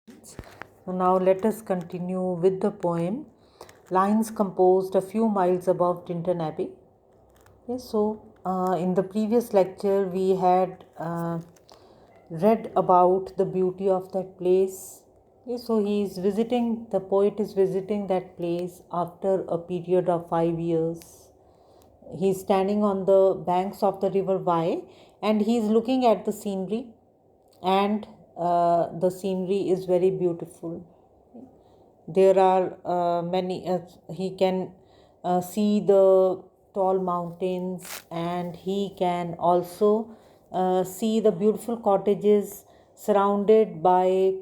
So now let us continue with the poem Lines composed a few miles above Tinton Abbey. Okay, in the previous lecture we had read about the beauty of that place. Okay, so the poet is visiting that place after a period of 5 years. He's standing on the banks of the river Vai and he's looking at the scenery, and the scenery is very beautiful. There are he can see the tall mountains, and he can also see the beautiful cottages surrounded by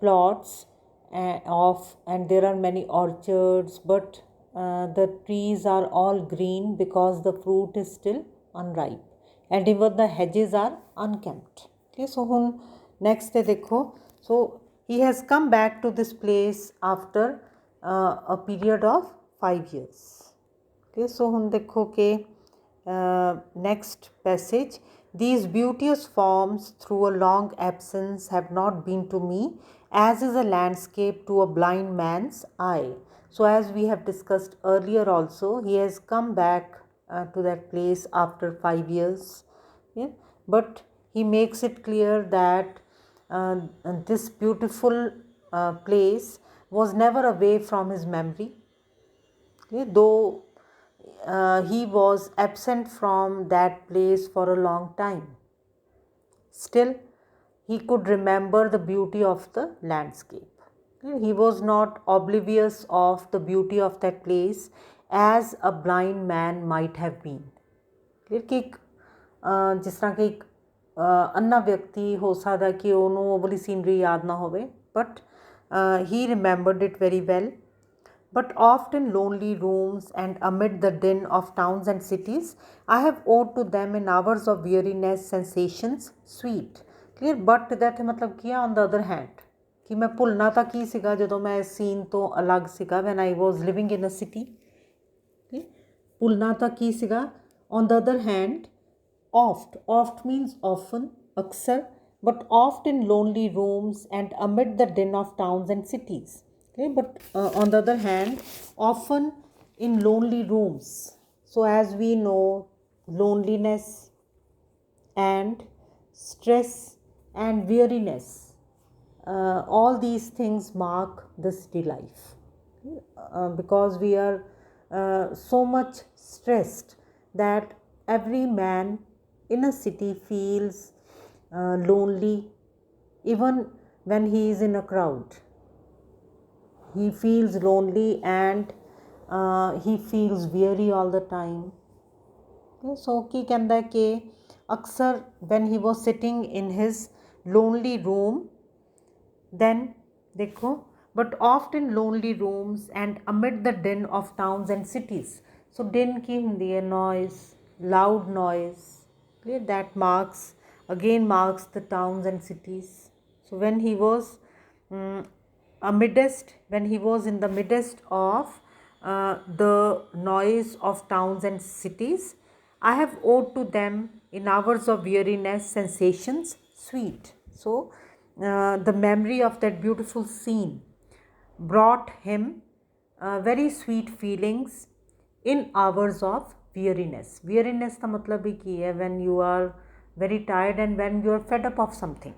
plots and there are many orchards, but the trees are all green because the fruit is still unripe, and even the hedges are unkempt. Okay, so next है देखो. So he has come back to this place after a period of 5 years. Okay, so ਹੁਣ देखो कि next passage. These beauteous forms through a long absence have not been to me as is a landscape to a blind man's eye. So as we have discussed earlier also, he has come back to that place after 5 years. Yeah? But he makes it clear that this beautiful place was never away from his memory. Okay? Though he was absent from that place for a long time, still he could remember the beauty of the landscape. He was not oblivious of the beauty of that place as a blind man might have been. ਕਿ ਇੱਕ ਜਿਸ ਤਰ੍ਹਾਂ ਕਿ ਇੱਕ ਅੰਨਾ ਵਿਅਕਤੀ ਹੋ ਸਕਦਾ ਕਿ ਉਹਨੂੰ ਉਹ ਵਾਲੀ ਸੀਨਰੀ ਯਾਦ ਨਾ ਹੋਵੇ, but he remembered it very well. But oft in lonely rooms and amid the din of towns and cities, I have owed to them in hours of weariness sensations sweet. Clear? But that मतलब किया on the other hand कि मैं भुलना ਤਾਂ ਕੀ ਸੀਗਾ ਜਦੋਂ ਮੈਂ ਇਸ scene ਤੋਂ ਅਲੱਗ ਸੀਗਾ when I was living in a city. ਭੁਲਣਾ ਤਾਂ ਕੀ ਸੀਗਾ. On the other hand, oft means often, aksar, but oft in lonely rooms and amid the din of towns and cities. Okay, but on the other hand, often in lonely rooms. So as we know, loneliness and stress and weariness, all these things mark the city life. Because we are so much stressed that every man in a city feels lonely even when he is in a crowd. He feels lonely and he feels weary all the time. Okay, so ਕੀ ਕਹਿੰਦਾ ਕਿ ਅਕਸਰ when he was sitting in his lonely room, then ਦੇਖੋ, but oft in lonely rooms and amid the din of towns and cities. So din ਕੀ ਹੁੰਦੀ ਹੈ? Noise, loud noise. Clear? That marks the towns and cities. So when he was in the midst of the noise of towns and cities, I have owed to them in hours of weariness sensations sweet. So the memory of that beautiful scene brought him very sweet feelings in hours of weariness. Weariness का मतलब भी की है when you are very tired and when you are fed up of something.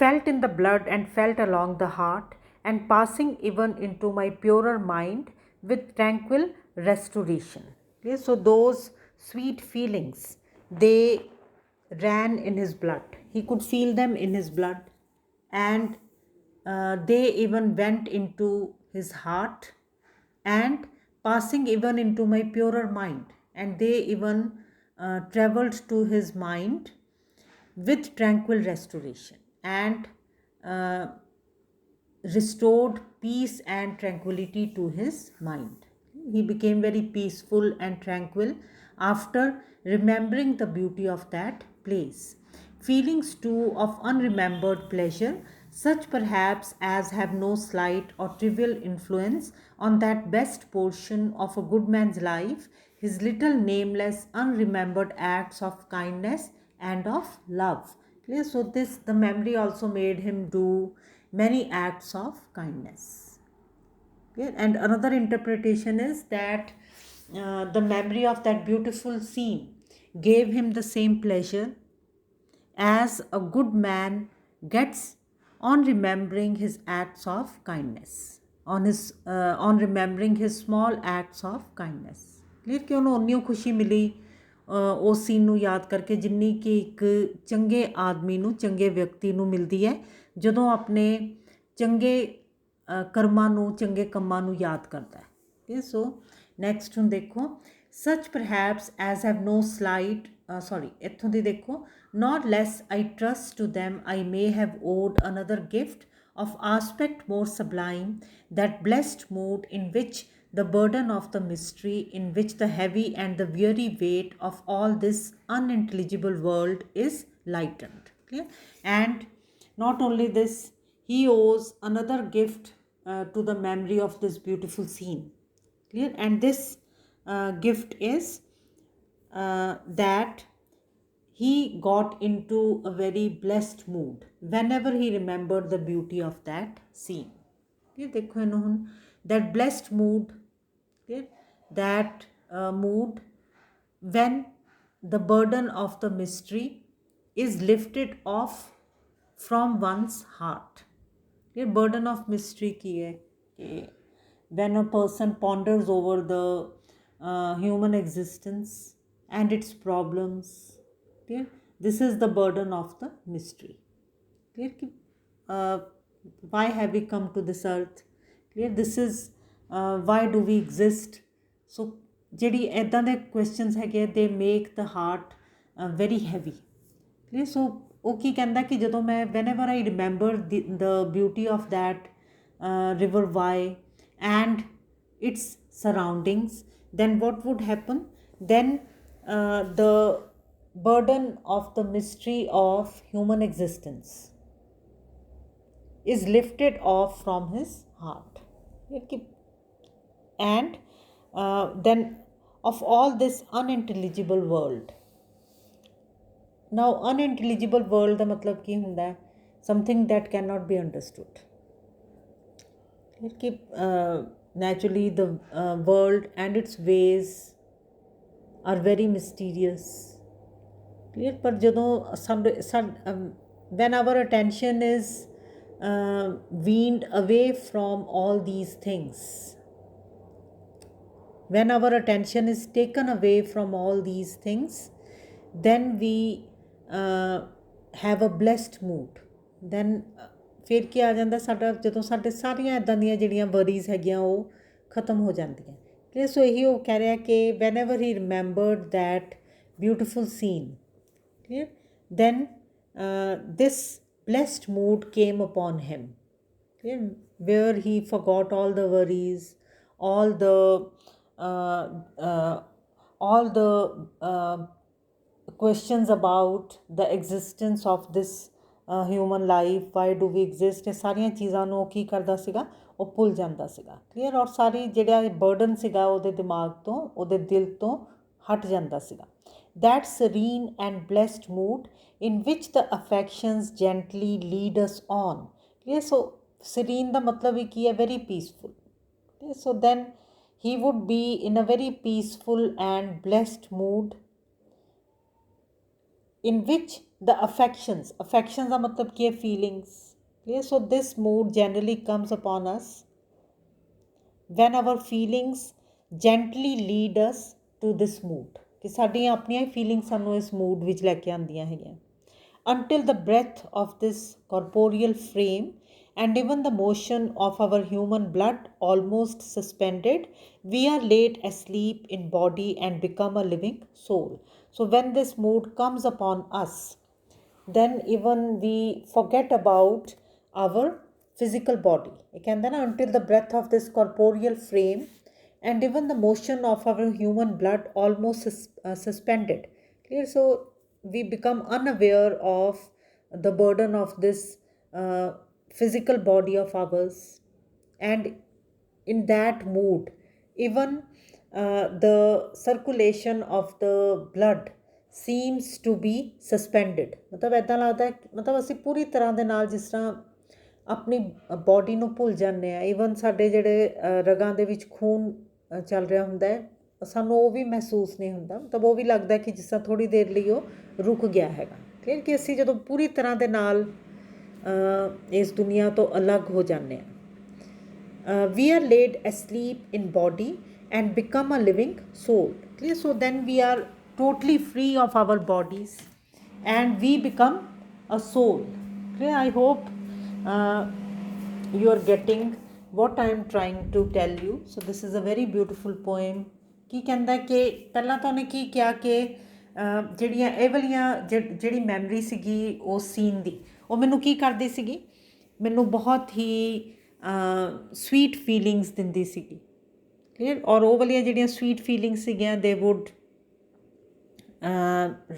Felt in the blood and felt along the heart, and passing even into my purer mind with tranquil restoration. Okay, so those sweet feelings, they ran in his blood. He could feel them in his blood, and they even went into his heart and passing even into my purer mind, and they even traveled to his mind with tranquil restoration and restored peace and tranquility to his mind. He became very peaceful and tranquil after remembering the beauty of that place. Feelings too of unremembered pleasure, such perhaps as have no slight or trivial influence on that best portion of a good man's life, his little nameless unremembered acts of kindness and of love. Clear? So this, the memory also made him do many acts of kindness. Clear? And another interpretation is that the memory of that beautiful scene gave him the same pleasure as a good man gets on remembering his acts of kindness, on remembering his small acts of kindness. Clear? ਕਿ ਉਹਨੂੰ ਉਨੀ ਖੁਸ਼ੀ ਮਿਲੀ ਉਸ scene ਨੂੰ ਯਾਦ ਕਰਕੇ ਜਿੰਨੀ ਕਿ ਇੱਕ ਚੰਗੇ ਆਦਮੀ ਨੂੰ, ਚੰਗੇ ਵਿਅਕਤੀ ਨੂੰ ਮਿਲਦੀ ਹੈ ਜਦੋਂ ਆਪਣੇ ਚੰਗੇ ਕਰਮਾਂ ਨੂੰ, ਚੰਗੇ ਕੰਮਾਂ ਨੂੰ ਯਾਦ ਕਰਦਾ ਹੈ। ਸੋ ਨੈਕਸਟ ਹੁਣ ਦੇਖੋ, such perhaps as have no slight ਇੱਥੋਂ ਦੀ ਦੇਖੋ, not less I trust to them I may have owed another gift of aspect more sublime, that blessed mood in which the burden of the mystery, in which the heavy and the weary weight of all this unintelligible world is lightened. Clear? And not only this, he owes another gift to the memory of this beautiful scene. Clear? And this gift is that he got into a very blessed mood whenever he remembered the beauty of that scene. देखो इन्हों हुन, that blessed mood, that mood when the burden of the mystery is lifted off from one's heart. ये burden of mystery की है कि when a person ponders over the human existence and its problems. Clear? This is the burden of the mystery. Clear? Why have we come to this earth? Clear? This is why do we exist? So ਜਿਹੜੀ ਇੱਦਾਂ ਦੇ questions ਹੈਗੇ, they make the heart very heavy. Clear? So ਉਹ ਕੀ ਕਹਿੰਦਾ ਕਿ ਜਦੋਂ ਮੈਂ, whenever I remember the beauty of that river Wye and its surroundings, then what would happen? Then the burden of the mystery of human existence is lifted off from his heart. And then of all this unintelligible world. Now unintelligible world ਦਾ ਮਤਲਬ ਕੀ ਹੁੰਦਾ ਹੈ? Something that cannot be understood. Naturally the world and its ways are very mysterious. Clear? ਪਰ ਜਦੋਂ when our attention is weaned away from all these things, when our attention is taken away from all these things, then we have a blessed mood. Then ਫਿਰ ਕੀ ਆ ਜਾਂਦਾ ਸਾਡਾ, ਜਦੋਂ ਸਾਡੇ ਸਾਰੀਆਂ ਇੱਦਾਂ ਦੀਆਂ ਜਿਹੜੀਆਂ ਵਰੀਜ਼ ਹੈਗੀਆਂ ਉਹ ਖਤਮ ਹੋ ਜਾਂਦੀਆਂ। ਕਲੀਅਰ? ਸੋ ਇਹੀ ਉਹ ਕਹਿ ਰਿਹਾ ਕਿ whenever he remembered that beautiful scene, clear, then this blessed mood came upon him, clear, where he forgot all the worries, all the questions about the existence of this human life, why do we exist, ਇਹ ਸਾਰੀਆਂ ਚੀਜ਼ਾਂ ਨੂੰ ਕੀ ਕਰਦਾ ਸੀਗਾ, ਉਹ ਭੁੱਲ ਜਾਂਦਾ ਸੀਗਾ। ਕਲੀਅਰ? ਔਰ ਸਾਰੀ ਜਿਹੜਾ ਬਰਡਨ ਸੀਗਾ ਉਹਦੇ ਦਿਮਾਗ ਤੋਂ, ਉਹਦੇ ਦਿਲ ਤੋਂ ਹਟ ਜਾਂਦਾ ਸੀਗਾ। That serene and blessed mood in which the affections gently lead us on. Clear? So serene ਦਾ ਮਤਲਬ ਹੀ ਕੀ ਹੈ? Very peaceful. Clear? So then he would be in a very peaceful and blessed mood in which the affections ਦਾ ਮਤਲਬ ਕੀ ਹੈ? Feelings. Clear? So this mood generally comes upon us when our feelings gently lead us to this mood. ਕਿ ਸਾਡੀਆਂ ਆਪਣੀਆਂ feelings ਸਾਨੂੰ ਇਸ mood ਵਿੱਚ ਲੈ ਕੇ ਆਉਂਦੀਆਂ ਹੈਗੀਆਂ। Until the breath of this corporeal frame and even the motion of our human blood almost suspended, we are laid asleep in body and become a living soul. So when this mood comes upon us, then even we forget about our physical body. ਇਹ ਕਹਿੰਦਾ ਨਾ, until the breath of this corporeal frame and even the motion of our human blood almost suspended. Clear? So we become unaware of the burden of this physical body of ours, and in that mood even the circulation of the blood seems to be suspended। मतलब ਇੱਦਾਂ ਲੱਗਦਾ मतलब ਅਸੀਂ ਪੂਰੀ ਤਰ੍ਹਾਂ ਦੇ ਨਾਲ ਜਿਸ ਤਰ੍ਹਾਂ ਆਪਣੀ ਬੋਡੀ ਨੂੰ ਭੁੱਲ ਜਾਂਦੇ ਆ। ਈਵਨ ਸਾਡੇ ਜਿਹੜੇ ਰਗਾਂ ਦੇ ਵਿੱਚ ਖੂਨ ਚੱਲ ਰਿਹਾ ਹੁੰਦਾ ਹੈ, ਸਾਨੂੰ ਉਹ ਵੀ ਮਹਿਸੂਸ ਨਹੀਂ ਹੁੰਦਾ। ਮਤਲਬ ਉਹ ਵੀ ਲੱਗਦਾ ਕਿ ਜਿਸ ਤਰ੍ਹਾਂ ਥੋੜ੍ਹੀ ਦੇਰ ਲਈ ਉਹ ਰੁਕ ਗਿਆ ਹੈਗਾ। ਫਿਰ ਕਿ ਅਸੀਂ ਜਦੋਂ ਪੂਰੀ ਤਰ੍ਹਾਂ ਦੇ ਨਾਲ ਇਸ ਦੁਨੀਆ ਤੋਂ ਅਲੱਗ ਹੋ ਜਾਂਦੇ ਹਾਂ। We are laid asleep in body and become a living soul। Clear? So then we are totally free of our bodies and we become a soul। Clear? I hope you are getting what I am trying to tell you। So this is a very beautiful poem। ਕੀ ਕਹਿੰਦਾ ਕਿ ਪਹਿਲਾਂ ਤਾਂ ਉਹਨੇ ਕੀ ਕਿਹਾ ਕਿ ਜਿਹੜੀਆਂ ਇਹ ਵਾਲੀਆਂ ਜਿਹੜੀ ਮੈਮਰੀ ਸੀਗੀ ਉਸ ਸੀਨ ਦੀ, ਉਹ ਮੈਨੂੰ ਕੀ ਕਰਦੀ ਸੀਗੀ, ਮੈਨੂੰ ਬਹੁਤ ਹੀ ਸਵੀਟ ਫੀਲਿੰਗਸ ਦਿੰਦੀ ਸੀਗੀ। ਕਲੀਅਰ? ਔਰ ਉਹ ਵਾਲੀਆਂ ਜਿਹੜੀਆਂ ਸਵੀਟ ਫੀਲਿੰਗਸ ਸੀਗੀਆਂ they would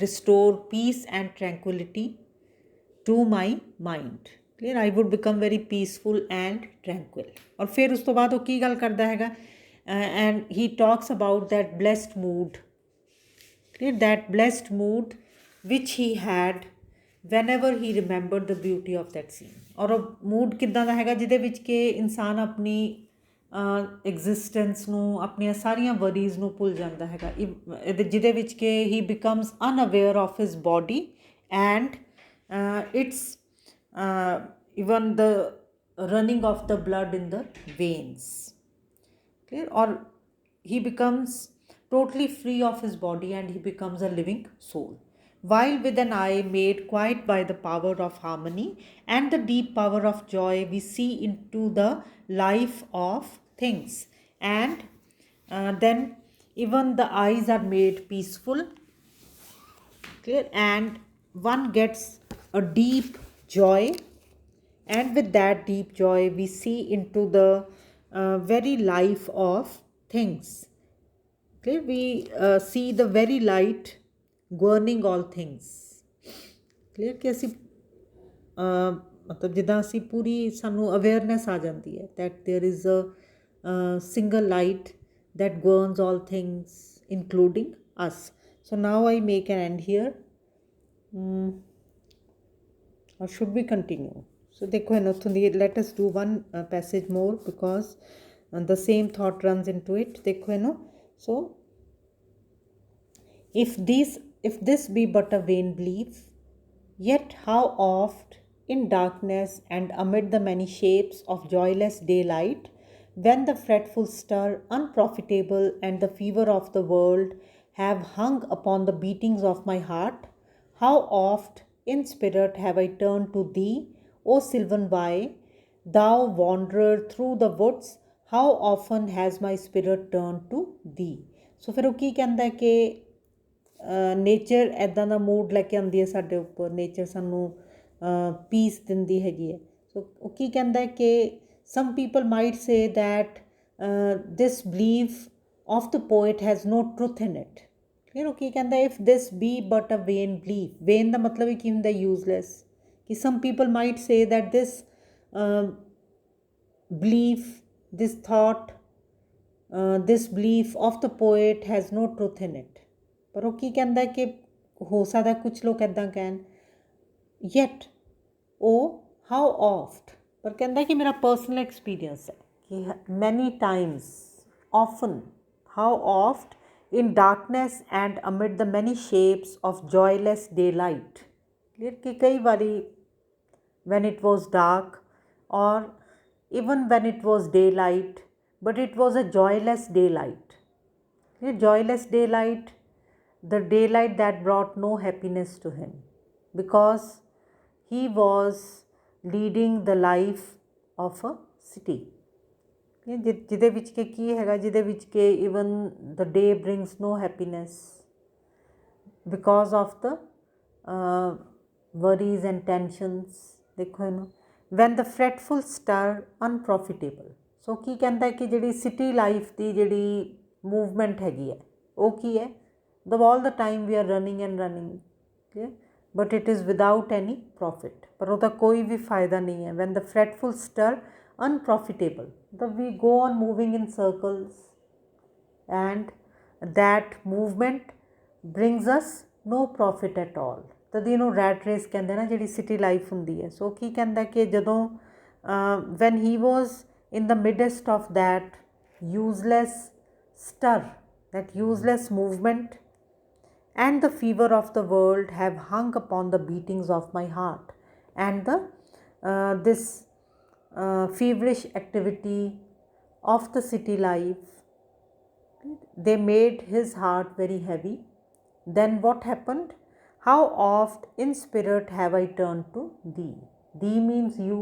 restore peace and tranquillity to my mind. Clear? I would become very peaceful and tranquil. ਔਰ ਫਿਰ ਉਸ ਤੋਂ ਬਾਅਦ ਉਹ ਕੀ ਗੱਲ ਕਰਦਾ ਹੈਗਾ, and he talks about that blessed mood. Clear? That blessed mood which he had whenever he remembered the beauty of that scene। ਔਰ ਉਹ ਮੂਡ ਕਿੱਦਾਂ ਦਾ ਹੈਗਾ ਜਿਹਦੇ ਵਿੱਚ ਕਿ ਇਨਸਾਨ ਆਪਣੀ ਐਗਜ਼ਿਸਟੈਂਸ ਨੂੰ, ਆਪਣੀਆਂ ਸਾਰੀਆਂ ਵਰੀਜ਼ ਨੂੰ ਭੁੱਲ ਜਾਂਦਾ ਹੈਗਾ, ਜਿਹਦੇ ਵਿੱਚ ਕਿ he becomes unaware of his body and it's even the running of the blood in the veins. Clear? ਔਰ he becomes totally free of his body and he becomes a living soul। While with an eye made quiet by the power of harmony and the deep power of joy, we see into the life of things, and then even the eyes are made peaceful। Clear? And one gets a deep joy, and with that deep joy we see into the very life of things। Clear? We see the very light governing all things। Clear? ਕਿ ਅਸੀਂ ਮਤਲਬ ਜਿੱਦਾਂ ਅਸੀਂ ਪੂਰੀ ਸਾਨੂੰ awareness ਆ ਜਾਂਦੀ ਹੈ that there is a single light that governs all things including us. So now I make an end here, or should we continue? So ਦੇਖੋ ਇਹਨੂੰ ਉੱਥੋਂ ਦੀ let us do one passage more because the same thought runs into it। ਦੇਖੋ ਇਹਨੂੰ। So if this be but a vain belief, yet how oft in darkness and amid the many shapes of joyless daylight, when the fretful stir, unprofitable, and the fever of the world have hung upon the beatings of my heart, how oft in spirit have I turned to thee, O sylvan Vai, thou wanderer through the woods, how often has my spirit turned to thee। So ਫਿਰ ਉਹ ਕੀ ਕਹਿੰਦਾ ਕਿ nature ਇੱਦਾਂ ਦਾ mood ਲੈ ਕੇ ਆਉਂਦੀ ਹੈ ਸਾਡੇ ਉੱਪਰ, ਨੇਚਰ ਸਾਨੂੰ ਪੀਸ ਦਿੰਦੀ ਹੈਗੀ ਹੈ। ਸੋ ਉਹ ਕੀ ਕਹਿੰਦਾ ਕਿ some people might say that this belief of the poet has no truth in it. ਫਿਰ ਉਹ ਕੀ ਕਹਿੰਦਾ, if this be but a vain belief, vain ਦਾ ਮਤਲਬ ਹੀ ਕੀ ਹੁੰਦਾ, ਯੂਜ਼ਲੈਸ। ਕਿ some people might say that this belief, this thought, this belief of the poet has no truth in it। ਪਰ ਉਹ ਕੀ ਕਹਿੰਦਾ ਕਿ ਹੋ ਸਕਦਾ ਕੁਛ ਲੋਕ ਇੱਦਾਂ ਕਹਿਣ, yet ਉਹ how oft, ਪਰ ਕਹਿੰਦਾ ਕਿ ਮੇਰਾ ਪਰਸਨਲ ਐਕਸਪੀਰੀਅੰਸ ਹੈ ਕਿ many times, often, how oft in darkness and amid the many shapes of joyless daylight। clear? ਕਿ ਕਈ ਵਾਰੀ when it was dark or even when it was daylight, but it was a joyless daylight। Joyless daylight, the daylight that brought no happiness to him because he was leading the life of a city। ਜਿਹਦੇ ਵਿੱਚ ਕਿ ਕੀ ਹੈਗਾ, ਜਿਹਦੇ ਵਿੱਚ ਕਿ even the day brings no happiness because of the worries and tensions। ਦੇਖੋ ਇਹਨੂੰ, when the fretful stir unprofitable। ਸੋ ਕੀ ਕਹਿੰਦਾ ਕਿ ਜਿਹੜੀ ਸਿਟੀ ਲਾਈਫ ਦੀ ਜਿਹੜੀ ਮੂਵਮੈਂਟ ਹੈਗੀ ਹੈ ਉਹ ਕੀ ਹੈ, the all the time we are running and running, okay, but it is without any profit। ਪਰ ਉਹਦਾ ਕੋਈ ਵੀ ਫਾਇਦਾ ਨਹੀਂ ਹੈ। when the fretful stir unprofitable, that we go on moving in circles and that movement brings us no profit at all. तद ਇਹਨੂੰ rat race ਕਹਿੰਦੇ ਨਾ ਜਿਹੜੀ ਸਿਟੀ ਲਾਈਫ ਹੁੰਦੀ ਹੈ। ਸੋ ਕੀ ਕਹਿੰਦਾ ਕਿ ਜਦੋਂ when he was in the midst of that useless stir, that useless movement, and the fever of the world have hung upon the beatings of my heart, and the this feverish activity of the city life, they made his heart very heavy. Then what happened? How oft in spirit have I turned to thee? Thee means you.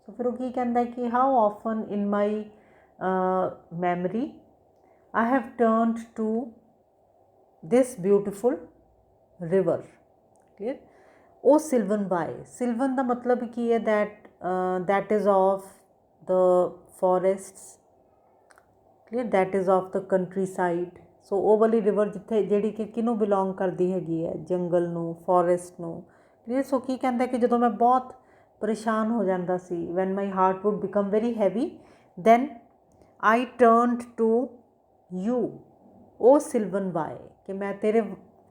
So फिर वो की कहता है कि how often in my memory I have turned to this beautiful river. Clear? O sylvan by. Sylvan ਦਾ ਮਤਲਬ ਕੀ ਹੈ? That is of the forests. Clear? That is of the countryside. ਸੋ ਉਹ ਵਾਲੀ ਰਿਵਰ ਜਿੱਥੇ ਜਿਹੜੀ ਕਿ ਕਿਹਨੂੰ ਬਿਲੋਂਗ ਕਰਦੀ ਹੈਗੀ ਹੈ? ਜੰਗਲ ਨੂੰ, ਫੋਰੈਸਟ ਨੂੰ। ਕਲੀਅਰ? ਸੋ ਕੀ ਕਹਿੰਦਾ ਕਿ ਜਦੋਂ ਮੈਂ ਬਹੁਤ ਪਰੇਸ਼ਾਨ ਹੋ ਜਾਂਦਾ ਸੀ, when my heart would become very heavy, then I turned to you, ਉਹ ਸਿਲਵਨ ਵਾਏ, ਕਿ ਮੈਂ ਤੇਰੇ,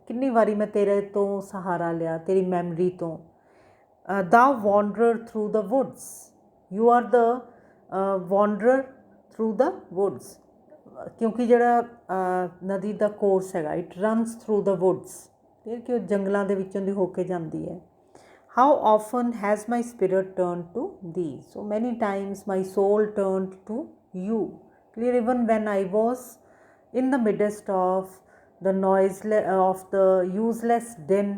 ਕਿੰਨੀ ਵਾਰੀ ਮੈਂ ਤੇਰੇ ਤੋਂ ਸਹਾਰਾ ਲਿਆ, ਤੇਰੀ ਮੈਮਰੀ ਤੋਂ। The wanderer through the woods, you are the wanderer through the woods, ਕਿਉਂਕਿ ਜਿਹੜਾ ਨਦੀ ਦਾ ਕੋਰਸ ਹੈਗਾ, it runs through the woods, ਠੀਕ, ਕਿ ਉਹ ਜੰਗਲਾਂ ਦੇ ਵਿੱਚੋਂ ਦੀ ਹੋ ਕੇ ਜਾਂਦੀ ਹੈ। How often has my spirit turned to thee? So many times my soul turned to you. Clear? Even when I was in the midst of the noiseless, of the useless din,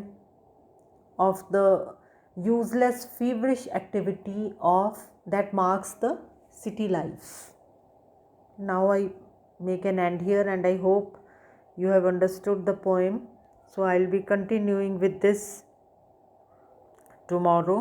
of the useless feverish activity of that marks the city life. Now I make an end here, and I hope you have understood the poem. So I'll be continuing with this tomorrow.